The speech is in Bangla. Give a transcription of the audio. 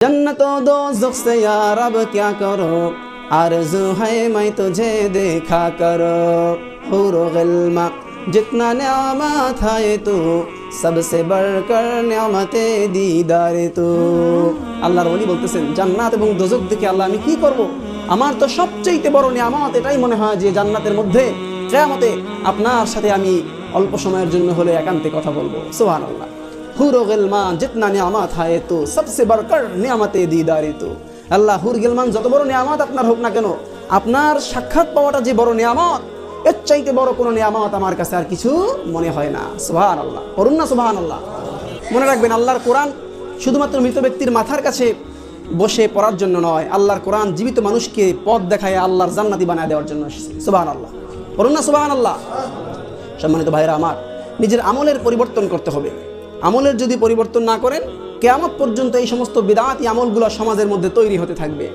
जन्नत दोज़ख से या रब क्या करो, आरज़ू है मैं तुझे देखा करो। हुरो गिल्मा जितना नेमत है तू, सबसे बढ़कर नेमते दीदारे तू। আল্লাহর ওলি বলতেছেন জান্নাত এবং দোজখ দেখে আল্লাহ আমি কি করব, আমার তো সবচেয়ে বড় নিয়ামত এটাই মনে হয় যে জান্নাতের মধ্যে কিয়ামতে আপনার সাথে আমি অল্প সময়ের জন্য হলে একান্তে কথা বলবো। সুবহানাল্লাহ। হুর গিলমান জিতনা নিয়ামত হয় তো সবসে বড়কর নিয়ামতে দীদারে তো। আল্লাহ হুর গিলমান যত বড় নিয়ামত আপনার হোক না কেন, আপনার সাক্ষাৎ পাওয়াটা যে বড় নিয়ামত, এর চাইতে বড় কোনো নিয়ামত আমার কাছে আর কিছু মনে হয় না। সুবহানাল্লাহ, করুন না সুবহানাল্লাহ। মনে রাখবেন আল্লাহর কোরআন শুধুমাত্র মৃত ব্যক্তির মাথার কাছে বসে পড়ার জন্য নয়, আল্লাহর কোরআন জীবিত মানুষকে পথ দেখায় আল্লাহর জান্নাতি বানায় দেওয়ার জন্য এসেছে। সুবহানাল্লাহ, করুন না সুবহানাল্লাহ। সম্মানিত ভাইরা আমার, নিজের আমলের পরিবর্তন করতে হবে। আমলের যদি পরিবর্তন না করেন, কিয়ামত পর্যন্ত এই সমস্ত বিদআতি আমলগুলো সমাজের মধ্যে তৈরি হতে থাকবে।